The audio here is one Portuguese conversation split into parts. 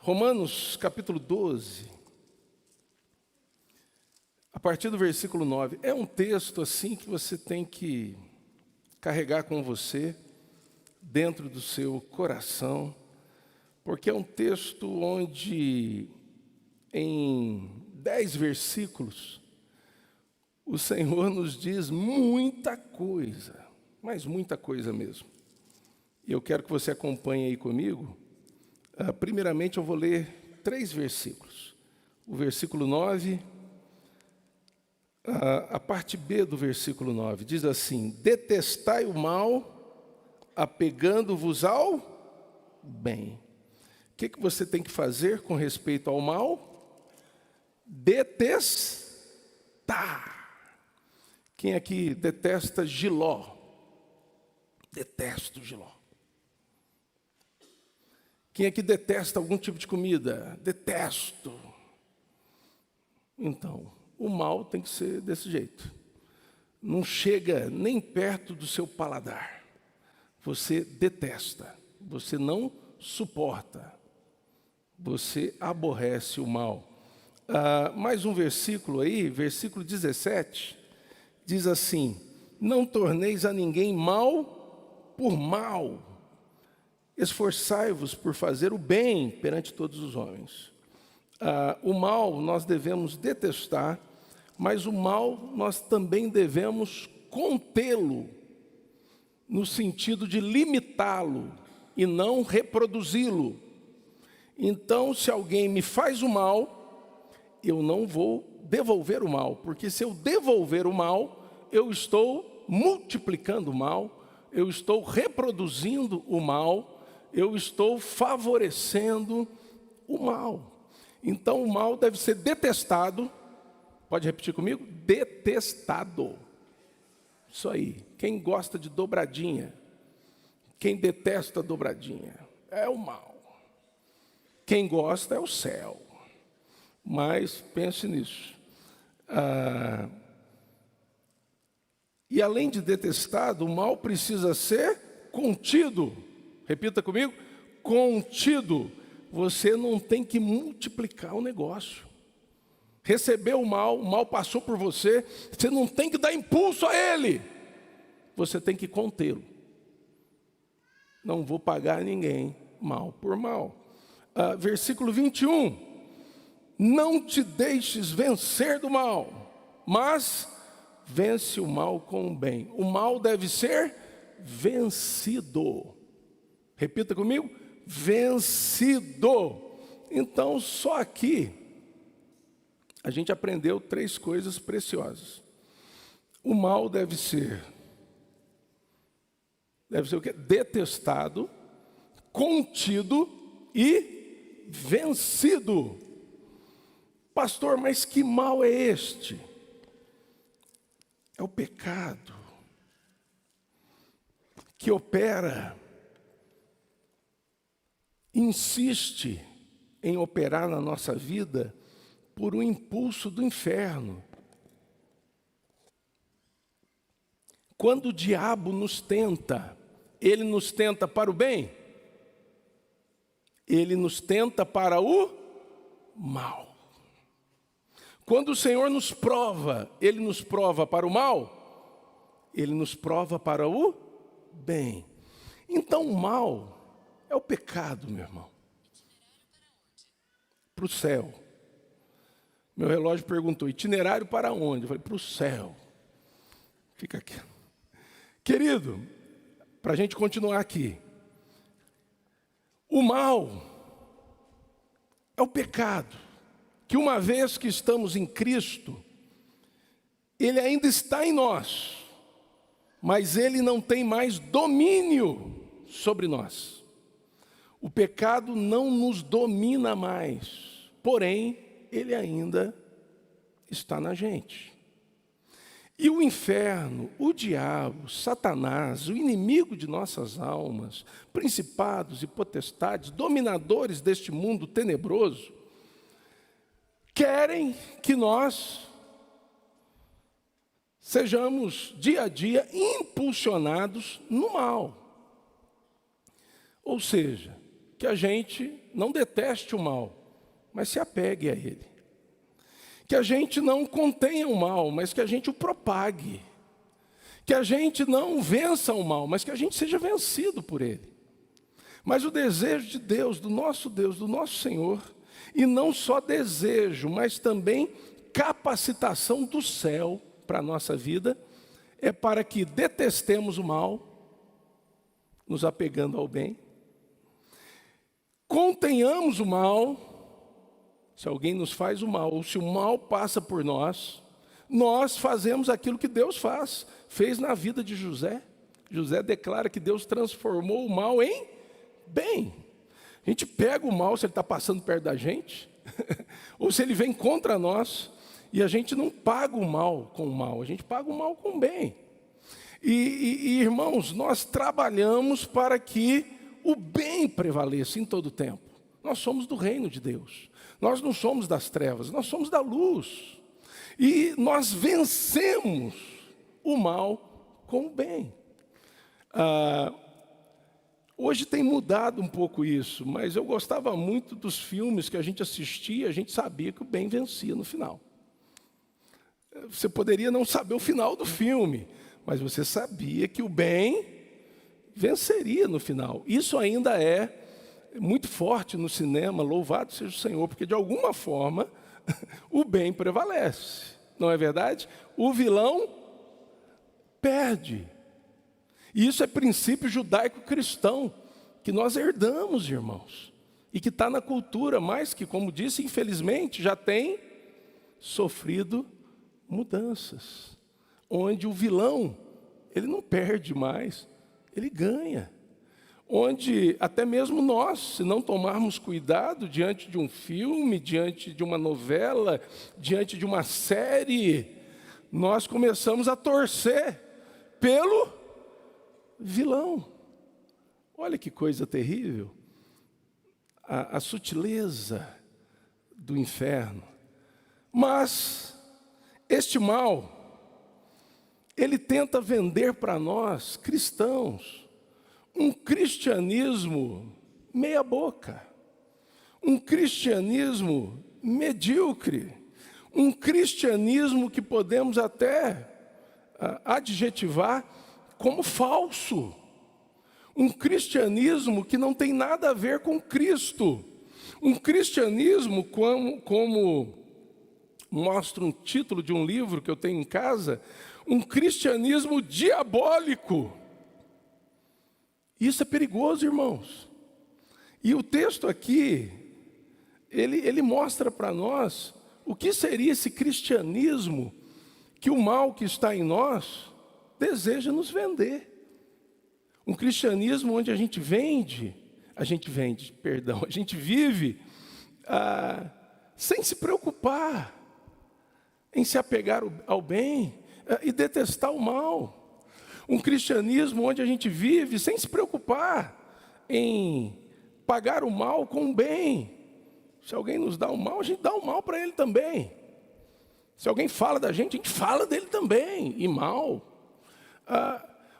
Romanos capítulo 12, a partir do versículo 9. É um texto assim que você tem que carregar com você, dentro do seu coração, porque é um texto onde, em 10 versículos, o Senhor nos diz muita coisa, mas muita coisa mesmo. E eu quero que você acompanhe aí comigo. Primeiramente, eu vou ler 3 versículos. O versículo 9, a parte B do versículo 9, diz assim: detestai o mal, apegando-vos ao bem. O que você tem que fazer com respeito ao mal? Detestar. Quem aqui detesta jiló? Detesto jiló. Quem aqui detesta algum tipo de comida? Detesto. Então, o mal tem que ser desse jeito. Não chega nem perto do seu paladar. Você detesta, você não suporta, você aborrece o mal. Mais um versículo aí, versículo 17, diz assim: não torneis a ninguém mal por mal, esforçai-vos por fazer o bem perante todos os homens. O mal nós devemos detestar, mas o mal nós também devemos contê-lo, no sentido de limitá-lo e não reproduzi-lo. Então, se alguém me faz o mal, eu não vou devolver o mal, porque se eu devolver o mal, eu estou multiplicando o mal, eu estou reproduzindo o mal, eu estou favorecendo o mal. Então, o mal deve ser detestado. Pode repetir comigo? Detestado. Isso aí. Quem gosta de dobradinha, quem detesta dobradinha, é o mal. Quem gosta é o céu. Mas pense nisso. E além de detestado, o mal precisa ser contido. Repita comigo: contido. Você não tem que multiplicar o negócio. Recebeu o mal passou por você, você não tem que dar impulso a ele. Você tem que contê-lo. Não vou pagar ninguém mal por mal. Versículo 21. Não te deixes vencer do mal, mas vence o mal com o bem. O mal deve ser vencido. Repita comigo: vencido. Então, só aqui a gente aprendeu 3 coisas preciosas. O mal deve ser o quê? Detestado, contido e vencido. Pastor, mas que mal é este? É o pecado que opera, insiste em operar na nossa vida por um impulso do inferno. Quando o diabo nos tenta, ele nos tenta para o bem? Ele nos tenta para o mal. Quando o Senhor nos prova, ele nos prova para o mal? Ele nos prova para o bem. Então o mal é o pecado, meu irmão. Para o céu. Meu relógio perguntou: itinerário para onde? Eu falei: para o céu. Fica aqui. Querido, para a gente continuar aqui. O mal é o pecado, que uma vez que estamos em Cristo, ele ainda está em nós, mas ele não tem mais domínio sobre nós. O pecado não nos domina mais, porém, ele ainda está na gente. E o inferno, o diabo, Satanás, o inimigo de nossas almas, principados e potestades, dominadores deste mundo tenebroso, querem que nós sejamos dia a dia impulsionados no mal. Ou seja, que a gente não deteste o mal, mas se apegue a ele. Que a gente não contenha o mal, mas que a gente o propague. Que a gente não vença o mal, mas que a gente seja vencido por ele. Mas o desejo de Deus, do nosso Senhor, e não só desejo, mas também capacitação do céu para a nossa vida, é para que detestemos o mal, nos apegando ao bem, contenhamos o mal, se alguém nos faz o mal, ou se o mal passa por nós, nós fazemos aquilo que Deus fez na vida de José. José declara que Deus transformou o mal em bem. A gente pega o mal se ele está passando perto da gente, ou se ele vem contra nós, e a gente não paga o mal com o mal, a gente paga o mal com o bem. Irmãos, nós trabalhamos para que o bem prevaleça em todo o tempo. Nós somos do reino de Deus, nós não somos das trevas, nós somos da luz. E nós vencemos o mal com o bem. Hoje tem mudado um pouco isso, mas eu gostava muito dos filmes que a gente assistia, a gente sabia que o bem vencia no final. Você poderia não saber o final do filme, mas você sabia que o bem venceria no final. Isso ainda é muito forte no cinema, louvado seja o Senhor, porque de alguma forma o bem prevalece, não é verdade? O vilão perde. E isso é princípio judaico-cristão, que nós herdamos, irmãos, e que está na cultura, mas que, como disse, infelizmente, já tem sofrido mudanças, onde o vilão, ele não perde mais, ele ganha. Onde até mesmo nós, se não tomarmos cuidado diante de um filme, diante de uma novela, diante de uma série, nós começamos a torcer pelo vilão. Olha que coisa terrível. A sutileza do inferno. Mas este mal, ele tenta vender para nós, cristãos, um cristianismo meia boca, um cristianismo medíocre, um cristianismo que podemos até adjetivar como falso, um cristianismo que não tem nada a ver com Cristo, um cristianismo como mostra um título de um livro que eu tenho em casa, um cristianismo diabólico. Isso é perigoso, irmãos. E o texto aqui, ele mostra para nós o que seria esse cristianismo que o mal que está em nós deseja nos vender. Um cristianismo onde a gente vive sem se preocupar em se apegar ao bem e detestar o mal. Um cristianismo onde a gente vive sem se preocupar em pagar o mal com o bem. Se alguém nos dá o mal, a gente dá o mal para ele também. Se alguém fala da gente, a gente fala dele também, e mal.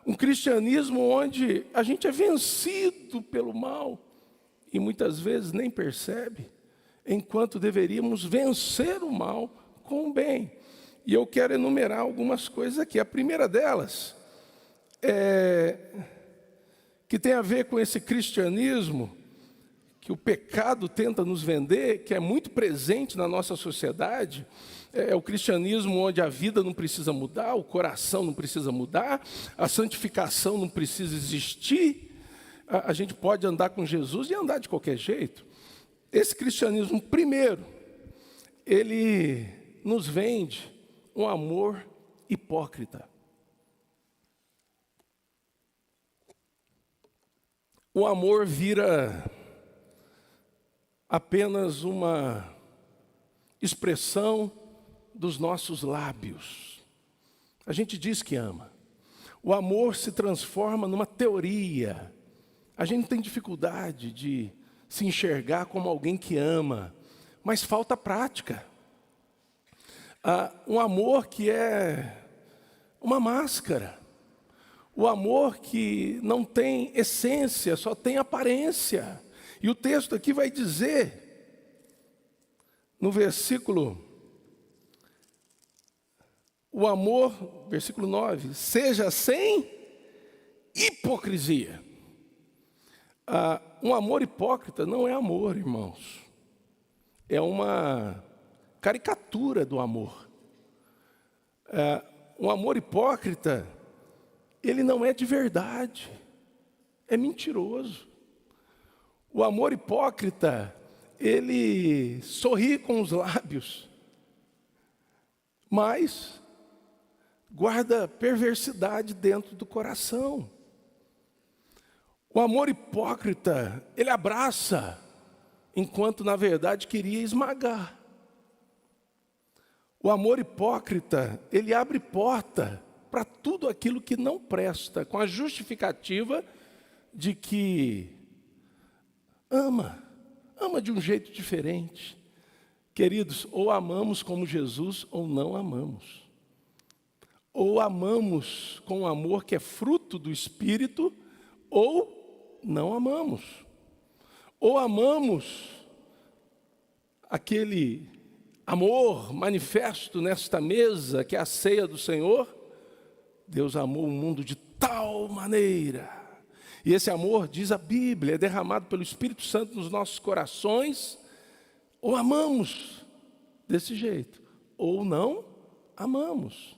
Um cristianismo onde a gente é vencido pelo mal e muitas vezes nem percebe, enquanto deveríamos vencer o mal com o bem. E eu quero enumerar algumas coisas aqui. A primeira delas que tem a ver com esse cristianismo que o pecado tenta nos vender, que é muito presente na nossa sociedade. É o cristianismo onde a vida não precisa mudar, o coração não precisa mudar, a santificação não precisa existir. A gente pode andar com Jesus e andar de qualquer jeito. Esse cristianismo, primeiro, ele nos vende um amor hipócrita. O amor vira apenas uma expressão dos nossos lábios. A gente diz que ama. O amor se transforma numa teoria. A gente tem dificuldade de se enxergar como alguém que ama, mas falta prática. Um amor que é uma máscara. O amor que não tem essência, só tem aparência. E o texto aqui vai dizer, no versículo, o amor, versículo 9, seja sem hipocrisia. Um amor hipócrita não é amor, irmãos. É uma caricatura do amor. Um amor hipócrita, ele não é de verdade, é mentiroso. O amor hipócrita, ele sorri com os lábios, mas guarda perversidade dentro do coração. O amor hipócrita, ele abraça, enquanto na verdade queria esmagar. O amor hipócrita, ele abre porta para tudo aquilo que não presta, com a justificativa de que ama de um jeito diferente. Queridos, ou amamos como Jesus ou não amamos. Ou amamos com um amor que é fruto do Espírito, ou não amamos. Ou amamos aquele amor manifesto nesta mesa, que é a ceia do Senhor. Deus amou o mundo de tal maneira. E esse amor, diz a Bíblia, é derramado pelo Espírito Santo nos nossos corações. Ou amamos desse jeito, ou não amamos.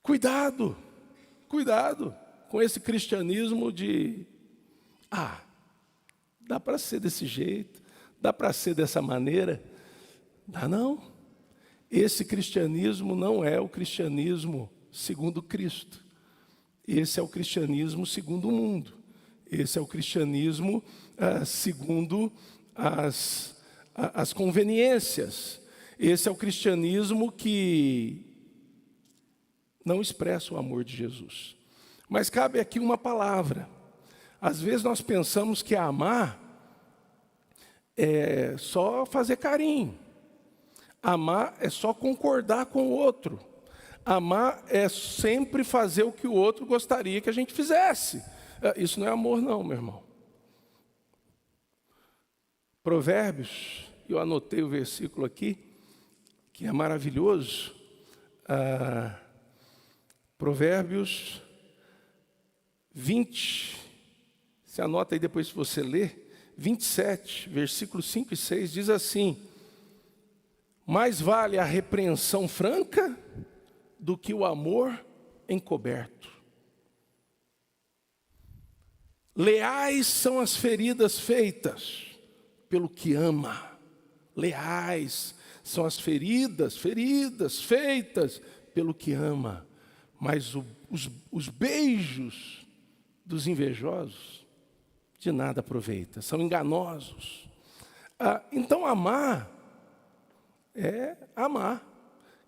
Cuidado com esse cristianismo de, dá para ser desse jeito, dá para ser dessa maneira. Dá não. Esse cristianismo não é o cristianismo segundo Cristo. Esse é o cristianismo segundo o mundo. Esse é o cristianismo segundo as conveniências. Esse é o cristianismo que não expressa o amor de Jesus. Mas cabe aqui uma palavra. Às vezes nós pensamos que amar é só fazer carinho. Amar é só concordar com o outro. Amar é sempre fazer o que o outro gostaria que a gente fizesse. Isso não é amor não, meu irmão. Provérbios, eu anotei o versículo aqui, que é maravilhoso. Provérbios 20, você anota aí depois se você ler, 27, versículos 5 e 6, diz assim: mais vale a repreensão franca do que o amor encoberto. Leais são as feridas feitas pelo que ama. Leais são as feridas feitas pelo que ama. Mas os beijos dos invejosos de nada aproveita, são enganosos. Então amar é amar.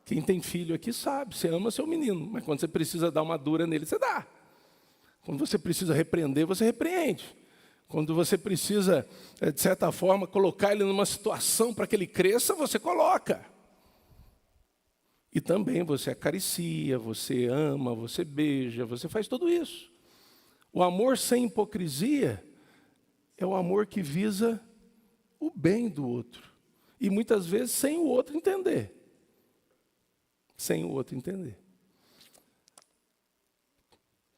Quem tem filho aqui sabe, você ama seu menino, mas quando você precisa dar uma dura nele, você dá. Quando você precisa repreender, você repreende. Quando você precisa, de certa forma, colocar ele numa situação para que ele cresça, você coloca. E também você acaricia, você ama, você beija, você faz tudo isso. O amor sem hipocrisia é o amor que visa o bem do outro. E muitas vezes sem o outro entender. Sem o outro entender.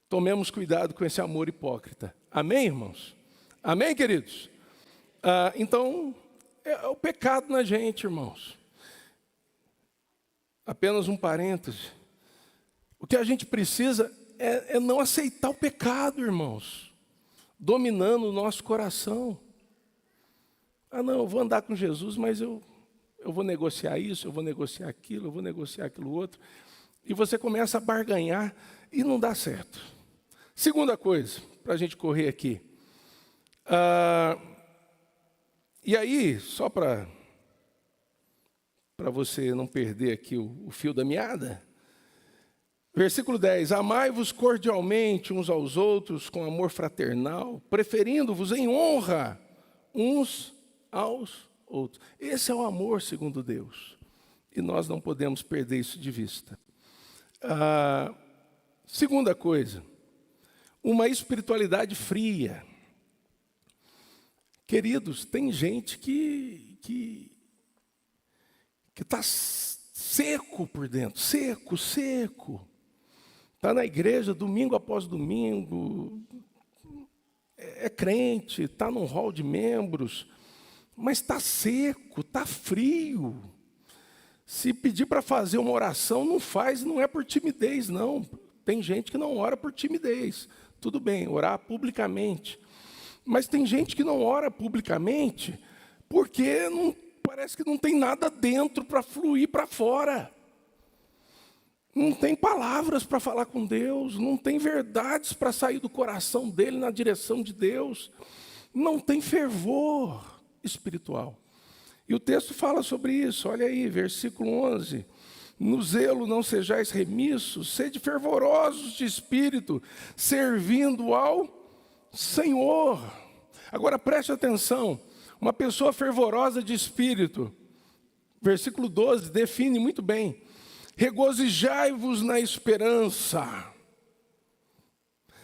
Tomemos cuidado com esse amor hipócrita. Amém, irmãos? Amém, queridos? Então, é o pecado na gente, irmãos. Apenas um parêntese. O que a gente precisa é não aceitar o pecado, irmãos, dominando o nosso coração. Não, eu vou andar com Jesus, mas eu vou negociar isso, eu vou negociar aquilo, eu vou negociar aquilo outro. E você começa a barganhar e não dá certo. Segunda coisa, para a gente correr aqui. E aí, só para você não perder aqui o fio da meada. Versículo 10, amai-vos cordialmente uns aos outros com amor fraternal, preferindo-vos em honra uns aos outros. Esse é o amor segundo Deus. E nós não podemos perder isso de vista. Segunda coisa, uma espiritualidade fria. Queridos, tem gente que está seco por dentro, seco. Está na igreja domingo após domingo, é crente, está num hall de membros, mas está seco, está frio. Se pedir para fazer uma oração, não faz, não é por timidez, não. Tem gente que não ora por timidez. Tudo bem, orar publicamente. Mas tem gente que não ora publicamente porque parece que não tem nada dentro para fluir para fora. Não tem palavras para falar com Deus, não tem verdades para sair do coração dele na direção de Deus. Não tem fervor espiritual. E o texto fala sobre isso, olha aí, versículo 11. No zelo não sejais remissos, sede fervorosos de espírito, servindo ao Senhor. Agora preste atenção, uma pessoa fervorosa de espírito, versículo 12, define muito bem. Regozijai-vos na esperança,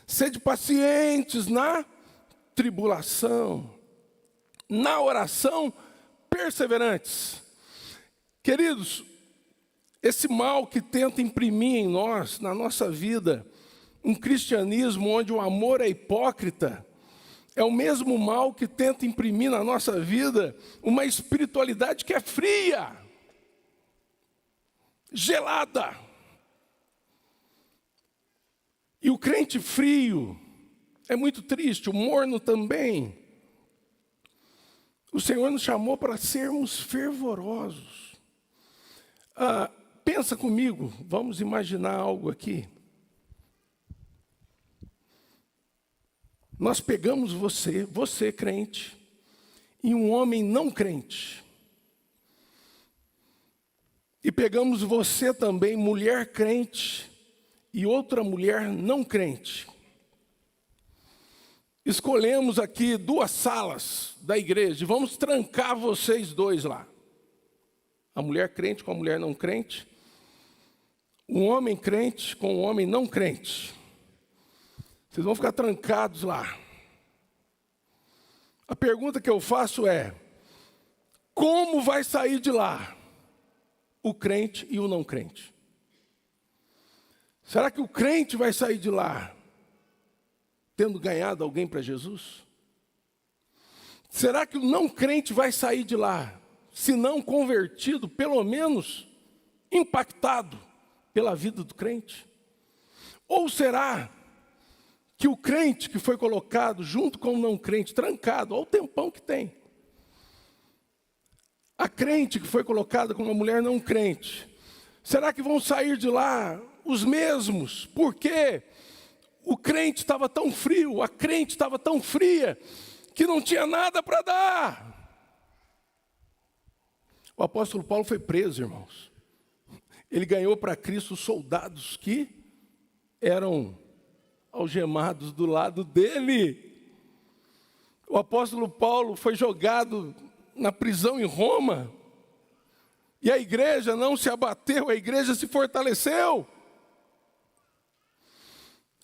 sede pacientes na tribulação, na oração perseverantes. Queridos, esse mal que tenta imprimir em nós, na nossa vida, um cristianismo onde o amor é hipócrita, é o mesmo mal que tenta imprimir na nossa vida uma espiritualidade que é fria, gelada. E o crente frio é muito triste, o morno também. O Senhor nos chamou para sermos fervorosos. Pensa comigo, vamos imaginar algo aqui. Nós pegamos você crente, e um homem não crente. E pegamos você também, mulher crente, e outra mulher não crente. Escolhemos aqui 2 salas da igreja e vamos trancar vocês dois lá. A mulher crente com a mulher não crente. O homem crente com o homem não crente. Vocês vão ficar trancados lá. A pergunta que eu faço é: como vai sair de lá o crente e o não crente? Será que o crente vai sair de lá tendo ganhado alguém para Jesus? Será que o não crente vai sair de lá, se não convertido, pelo menos impactado pela vida do crente? Ou será que o crente que foi colocado junto com o não crente, trancado, olha o tempão que tem, a crente que foi colocada com uma mulher não crente, será que vão sair de lá os mesmos? Porque o crente estava tão frio, a crente estava tão fria, que não tinha nada para dar. O apóstolo Paulo foi preso, irmãos. Ele ganhou para Cristo soldados que eram algemados do lado dele. O apóstolo Paulo foi jogado na prisão em Roma, e a igreja não se abateu, a igreja se fortaleceu.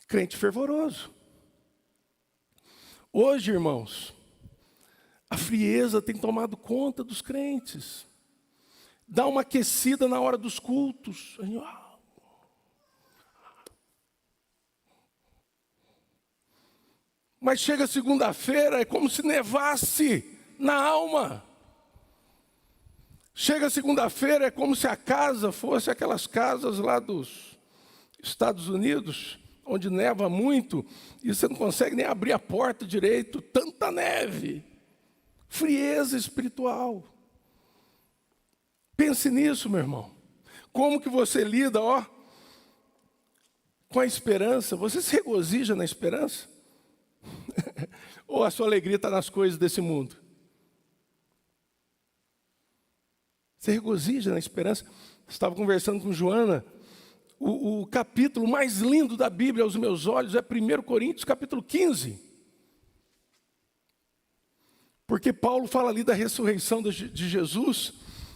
Crente fervoroso. Hoje, irmãos, a frieza tem tomado conta dos crentes. Dá uma aquecida na hora dos cultos. Mas chega segunda-feira, é como se nevasse na alma. Chega segunda-feira, é como se a casa fosse aquelas casas lá dos Estados Unidos, onde neva muito, e você não consegue nem abrir a porta direito, tanta neve. Frieza espiritual. Pense nisso, meu irmão. Como que você lida, com a esperança? Você se regozija na esperança? Ou a sua alegria está nas coisas desse mundo? Você regozija na esperança? Estava conversando com Joana. O capítulo mais lindo da Bíblia aos meus olhos é 1 Coríntios, capítulo 15. Porque Paulo fala ali da ressurreição de Jesus,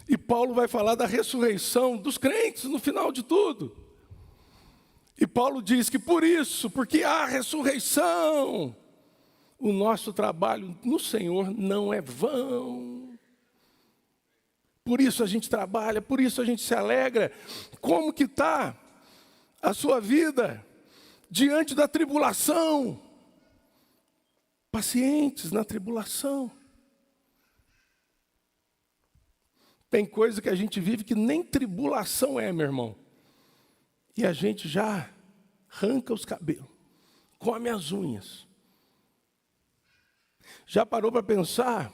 e Paulo vai falar da ressurreição dos crentes no final de tudo. E Paulo diz que por isso, porque há ressurreição, o nosso trabalho no Senhor não é vão. Por isso a gente trabalha, por isso a gente se alegra. Como que está a sua vida diante da tribulação? Pacientes na tribulação. Tem coisa que a gente vive que nem tribulação é, meu irmão. E a gente já arranca os cabelos, come as unhas. Já parou para pensar?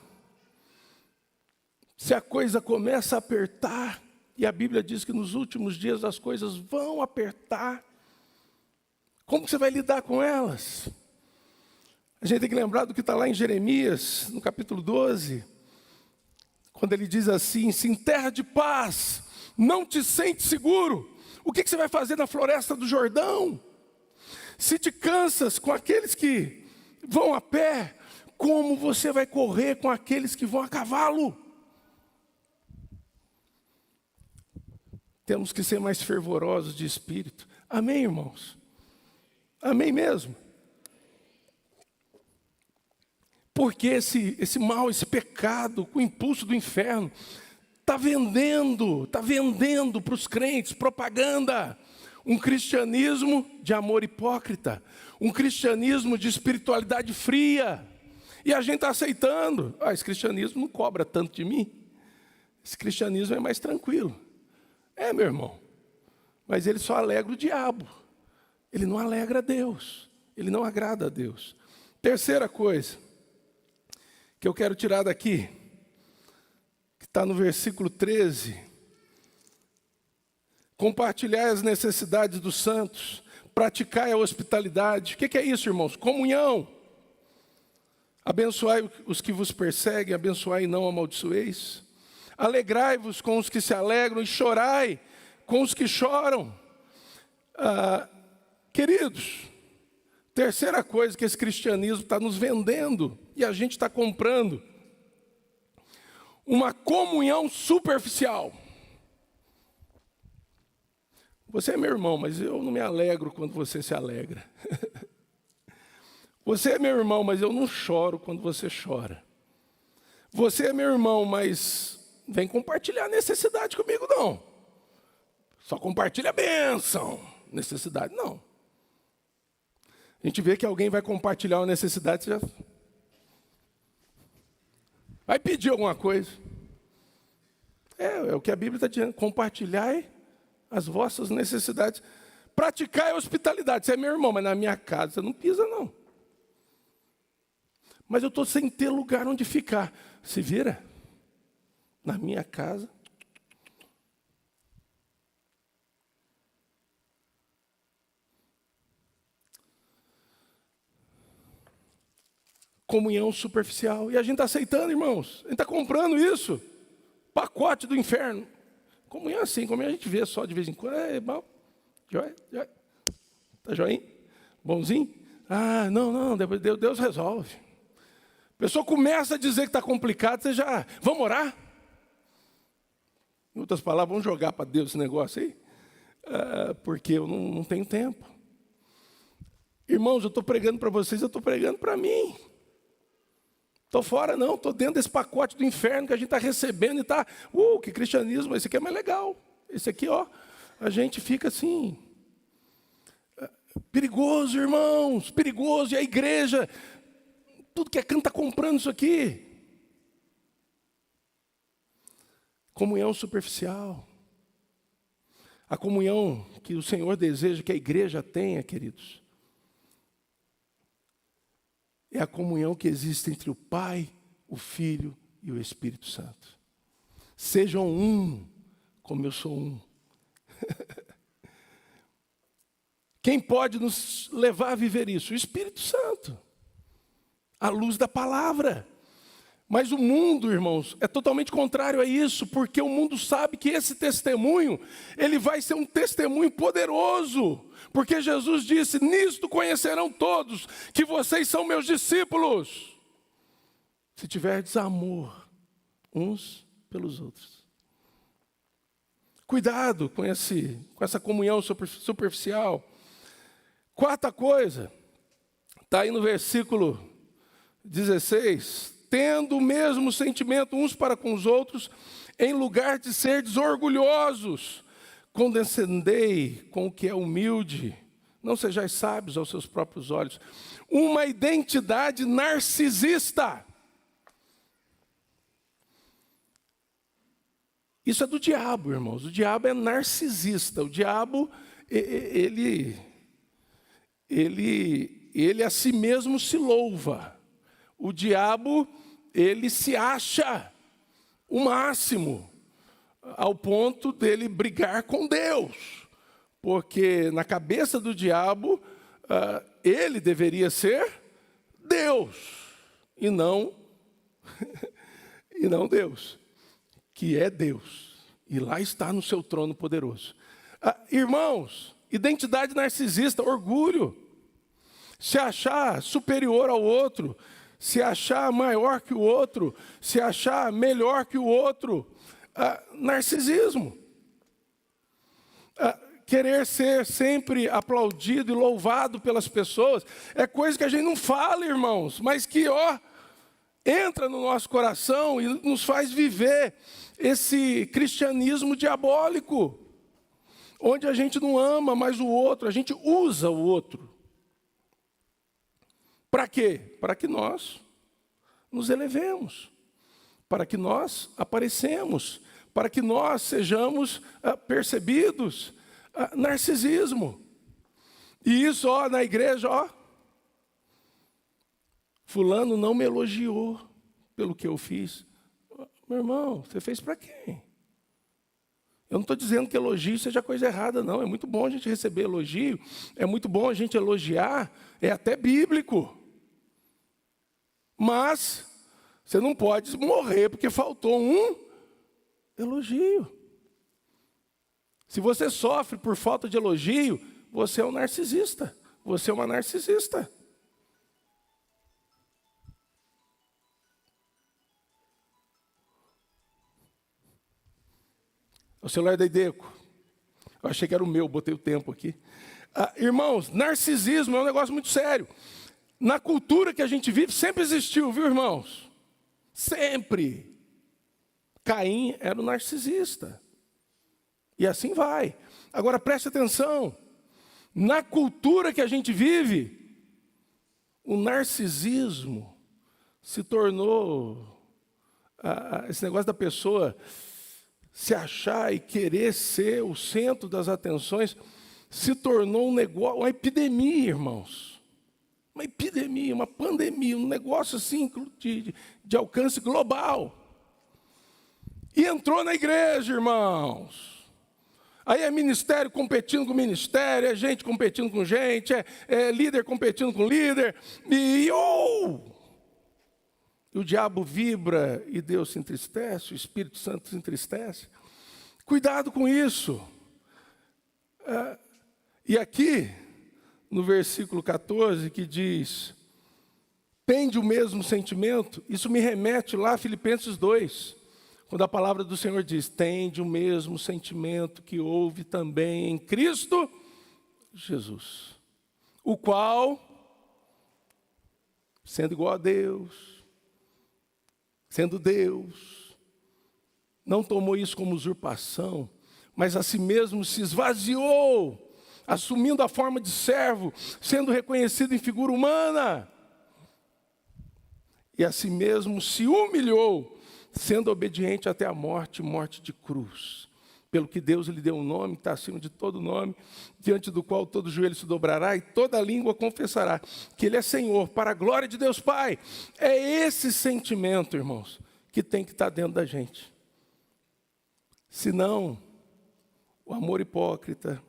Se a coisa começa a apertar, e a Bíblia diz que nos últimos dias as coisas vão apertar, como você vai lidar com elas? A gente tem que lembrar do que está lá em Jeremias, no capítulo 12, quando ele diz assim: se em terra de paz não te sente seguro, o que você vai fazer na floresta do Jordão? Se te cansas com aqueles que vão a pé, como você vai correr com aqueles que vão a cavalo? Temos que ser mais fervorosos de espírito. Amém, irmãos? Amém mesmo? Porque esse mal, esse pecado, o impulso do inferno, está vendendo para os crentes propaganda. Um cristianismo de amor hipócrita, um cristianismo de espiritualidade fria. E a gente está aceitando. Esse cristianismo não cobra tanto de mim. Esse cristianismo é mais tranquilo. É, meu irmão. Mas ele só alegra o diabo. Ele não alegra a Deus. Ele não agrada a Deus. Terceira coisa que eu quero tirar daqui, que está no versículo 13. Compartilhar as necessidades dos santos, praticar a hospitalidade. O que é isso, irmãos? Comunhão. Abençoai os que vos perseguem, abençoai e não amaldiçoeis. Alegrai-vos com os que se alegram e chorai com os que choram. Queridos, terceira coisa que esse cristianismo está nos vendendo e a gente está comprando: uma comunhão superficial. Você é meu irmão, mas eu não me alegro quando você se alegra. Você é meu irmão, mas eu não choro quando você chora. Você é meu irmão, mas vem compartilhar a necessidade comigo, não. Só compartilha a bênção. Necessidade, não. A gente vê que alguém vai compartilhar uma necessidade, você já vai pedir alguma coisa. É o que a Bíblia está dizendo: compartilhai as vossas necessidades. Praticar a hospitalidade. Você é meu irmão, mas na minha casa você não pisa, não. Mas eu estou sem ter lugar onde ficar. Se vira? Na minha casa. Comunhão superficial. E a gente está aceitando, irmãos. A gente está comprando isso. Pacote do inferno. Comunhão assim, comunhão a gente vê só de vez em quando. É bom. Joia? Tá joinha? Bonzinho? Não, Deus resolve. A pessoa começa a dizer que está complicado, você já... Vamos orar? Em outras palavras, vamos jogar para Deus esse negócio aí? Porque eu não tenho tempo. Irmãos, eu estou pregando para vocês, eu estou pregando para mim. Estou fora não, estou dentro desse pacote do inferno que a gente está recebendo e está... que cristianismo, esse aqui é mais legal. Esse aqui, a gente fica assim... Perigoso, irmãos, perigoso. E a igreja, tudo que é canto está comprando isso aqui. Comunhão superficial. A comunhão que o Senhor deseja que a igreja tenha, queridos, é a comunhão que existe entre o Pai, o Filho e o Espírito Santo. Sejam um, como eu sou um. Quem pode nos levar a viver isso? O Espírito Santo. À luz da palavra. Mas o mundo, irmãos, é totalmente contrário a isso, porque o mundo sabe que esse testemunho, ele vai ser um testemunho poderoso. Porque Jesus disse: nisto conhecerão todos que vocês são meus discípulos, se tiverdes amor uns pelos outros. Cuidado com essa comunhão superficial. Quarta coisa, está aí no versículo 16, tendo o mesmo sentimento uns para com os outros, em lugar de serdes orgulhosos, condescendei com o que é humilde, não sejais sábios aos seus próprios olhos. Uma identidade narcisista. Isso é do diabo, irmãos. O diabo é narcisista. O diabo, ele a si mesmo se louva. O diabo, ele se acha o máximo, ao ponto dele brigar com Deus. Porque na cabeça do diabo, ele deveria ser Deus, e não Deus, que é Deus. E lá está no seu trono poderoso. Irmãos, identidade narcisista, orgulho. Se achar superior ao outro, se achar maior que o outro, se achar melhor que o outro. Narcisismo. Querer ser sempre aplaudido e louvado pelas pessoas é coisa que a gente não fala, irmãos, mas que, entra no nosso coração e nos faz viver esse cristianismo diabólico, onde a gente não ama mais o outro, a gente usa o outro. Para quê? Para que nós nos elevemos, para que nós aparecemos, para que nós sejamos percebidos. Narcisismo. E isso, na igreja, fulano não me elogiou pelo que eu fiz. Meu irmão, você fez para quem? Eu não estou dizendo que elogio seja coisa errada, não. É muito bom a gente receber elogio, é muito bom a gente elogiar, é até bíblico. Mas você não pode morrer porque faltou um elogio. Se você sofre por falta de elogio, você é um narcisista. Você é uma narcisista. O celular da Ideco. Eu achei que era o meu, botei o tempo aqui. Irmãos, narcisismo é um negócio muito sério. Na cultura que a gente vive, sempre existiu, viu, irmãos? Sempre. Caim era um narcisista. E assim vai. Agora preste atenção. Na cultura que a gente vive, o narcisismo se tornou esse negócio da pessoa se achar e querer ser o centro das atenções, se tornou um negócio, uma epidemia, irmãos. Uma epidemia, uma pandemia, um negócio assim de alcance global. E entrou na igreja, irmãos. Aí é ministério competindo com ministério, é gente competindo com gente, é líder competindo com líder. E o diabo vibra e Deus se entristece, o Espírito Santo se entristece. Cuidado com isso. E aqui, no versículo 14, que diz, tende o mesmo sentimento, isso me remete lá a Filipenses 2. Quando a palavra do Senhor diz, tende o mesmo sentimento que houve também em Cristo Jesus, o qual, sendo igual a Deus, sendo Deus, não tomou isso como usurpação, mas a si mesmo se esvaziou, assumindo a forma de servo, sendo reconhecido em figura humana, e a si mesmo se humilhou, sendo obediente até a morte, morte de cruz. Pelo que Deus lhe deu um nome, que está acima de todo nome, diante do qual todo joelho se dobrará e toda língua confessará que Ele é Senhor, para a glória de Deus Pai. É esse sentimento, irmãos, que tem que estar dentro da gente. Senão, o amor hipócrita,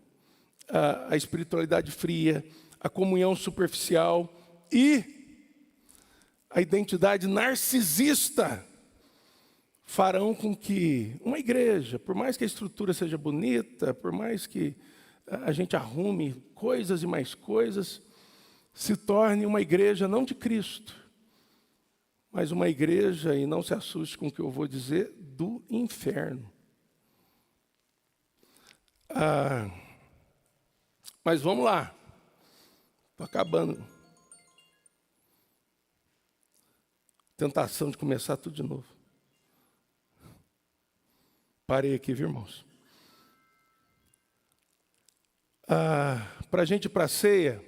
a espiritualidade fria, a comunhão superficial e a identidade narcisista farão com que uma igreja, por mais que a estrutura seja bonita, por mais que a gente arrume coisas e mais coisas, se torne uma igreja não de Cristo, mas uma igreja, e não se assuste com o que eu vou dizer, do inferno. Mas vamos lá. Estou acabando. Tentação de começar tudo de novo. Parei aqui, viu, irmãos? Para a gente ir para a ceia,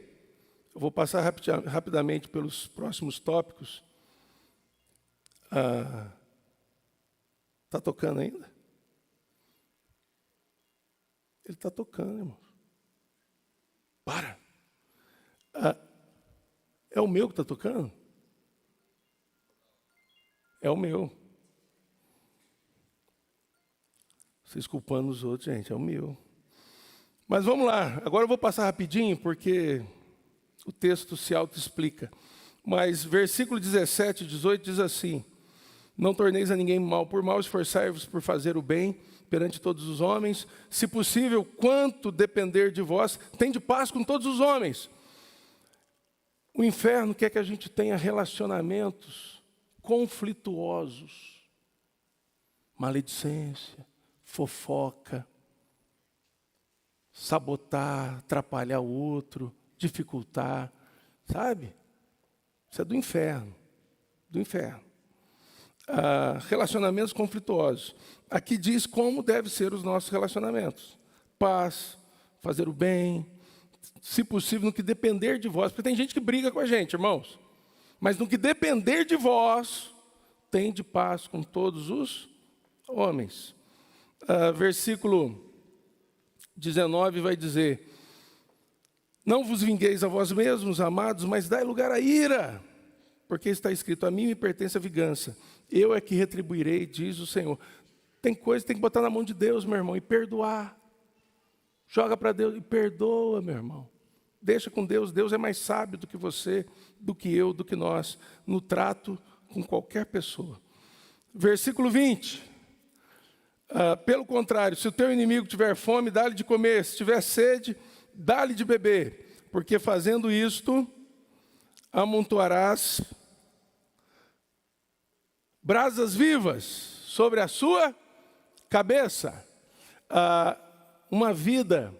eu vou passar rapidamente pelos próximos tópicos. Está tocando ainda? Ele está tocando, irmãos. Para. É o meu que está tocando? É o meu. Vocês culpando os outros, gente, é o meu. Mas vamos lá, agora eu vou passar rapidinho, porque o texto se autoexplica. Mas versículo 17 e 18 diz assim: não torneis a ninguém mal por mal, esforçai-vos por fazer o bem perante todos os homens. Se possível, quanto depender de vós, tende paz com todos os homens. O inferno quer que a gente tenha relacionamentos conflituosos, maledicência, fofoca, sabotar, atrapalhar o outro, dificultar, sabe? Isso é do inferno, do inferno. Relacionamentos conflituosos. Aqui diz como devem ser os nossos relacionamentos. Paz, fazer o bem, se possível, no que depender de vós. Porque tem gente que briga com a gente, irmãos. Mas no que depender de vós, tende paz com todos os homens. Versículo 19 vai dizer: não vos vingueis a vós mesmos, amados, mas dai lugar à ira, porque está escrito: a mim me pertence a vingança, eu é que retribuirei, diz o Senhor. Tem coisa que tem que botar na mão de Deus, meu irmão, e perdoar. Joga para Deus e perdoa, meu irmão. Deixa com Deus. Deus é mais sábio do que você, do que eu, do que nós, no trato com qualquer pessoa. Versículo 20. Pelo contrário, se o teu inimigo tiver fome, dá-lhe de comer. Se tiver sede, dá-lhe de beber. Porque fazendo isto, amontoarás brasas vivas sobre a sua cabeça. Uma vida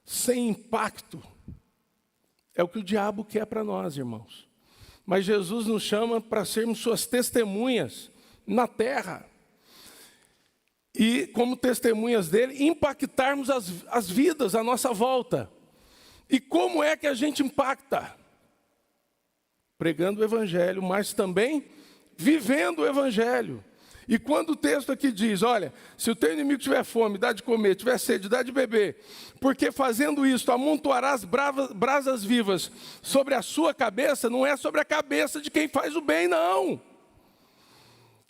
sem impacto é o que o diabo quer para nós, irmãos. Mas Jesus nos chama para sermos suas testemunhas na terra. E, como testemunhas dele, impactarmos as vidas à nossa volta. E como é que a gente impacta? Pregando o evangelho, mas também vivendo o evangelho. E quando o texto aqui diz, olha, se o teu inimigo tiver fome, dá de comer, tiver sede, dá de beber, porque fazendo isso, amontoarás brasas vivas sobre a sua cabeça, não é sobre a cabeça de quem faz o bem, não.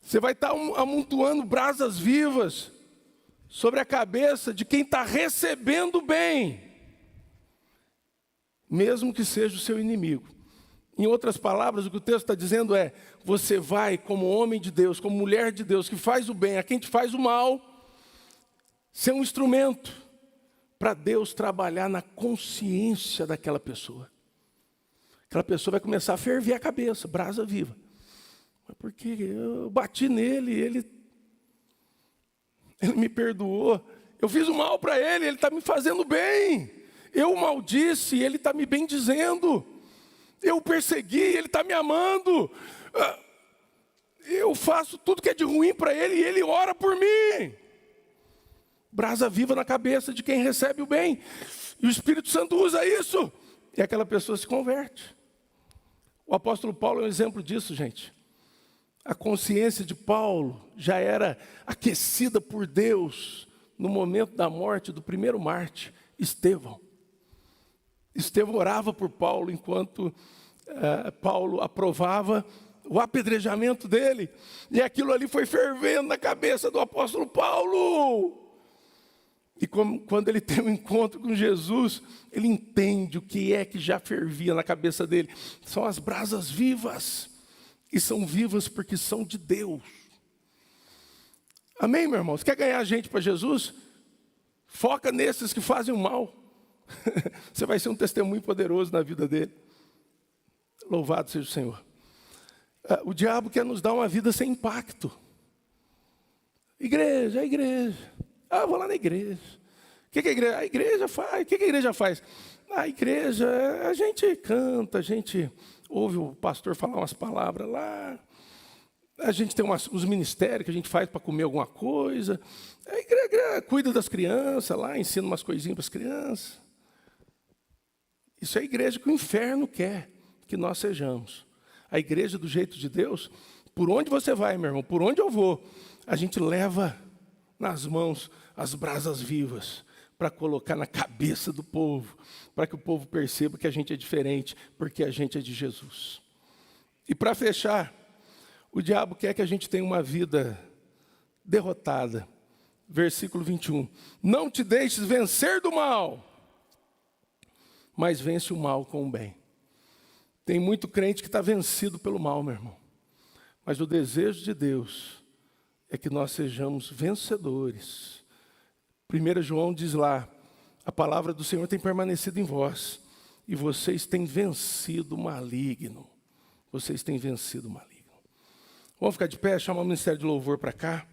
Você vai estar amontoando brasas vivas sobre a cabeça de quem está recebendo o bem, mesmo que seja o seu inimigo. Em outras palavras, o que o texto está dizendo é: você vai, como homem de Deus, como mulher de Deus, que faz o bem a quem te faz o mal, ser um instrumento para Deus trabalhar na consciência daquela pessoa. Aquela pessoa vai começar a ferver a cabeça, brasa viva. Mas porque eu bati nele, ele me perdoou. Eu fiz o mal para ele está me fazendo bem. Eu o maldisse, ele está me bendizendo. Eu o persegui, ele está me amando. Eu faço tudo que é de ruim para ele e ele ora por mim. Brasa viva na cabeça de quem recebe o bem. E o Espírito Santo usa isso. E aquela pessoa se converte. O apóstolo Paulo é um exemplo disso, gente. A consciência de Paulo já era aquecida por Deus no momento da morte do primeiro mártir, Estevão. Estevão orava por Paulo enquanto Paulo aprovava o apedrejamento dele. E aquilo ali foi fervendo na cabeça do apóstolo Paulo. E quando ele tem um encontro com Jesus, ele entende o que é que já fervia na cabeça dele. São as brasas vivas. E são vivas porque são de Deus. Amém, meu irmão? Você quer ganhar gente para Jesus? Foca nesses que fazem o mal. Você vai ser um testemunho poderoso na vida dele. Louvado seja o Senhor. O diabo quer nos dar uma vida sem impacto. Igreja, eu vou lá na igreja. O que a igreja? A igreja faz. O que a igreja faz? A igreja, a gente canta, a gente ouve o pastor falar umas palavras lá, A gente tem os ministérios que a gente faz para comer alguma coisa. A igreja cuida das crianças lá, ensina umas coisinhas para as crianças. Isso é a igreja que o inferno quer que nós sejamos. A igreja do jeito de Deus, por onde você vai, meu irmão, por onde eu vou, a gente leva nas mãos as brasas vivas para colocar na cabeça do povo, para que o povo perceba que a gente é diferente, porque a gente é de Jesus. E para fechar, o diabo quer que a gente tenha uma vida derrotada. Versículo 21. Não te deixes vencer do mal, mas vence o mal com o bem. Tem muito crente que está vencido pelo mal, meu irmão. Mas o desejo de Deus é que nós sejamos vencedores. 1 João diz lá, a palavra do Senhor tem permanecido em vós, e vocês têm vencido o maligno. Vocês têm vencido o maligno. Vamos ficar de pé, chamar o Ministério de Louvor para cá.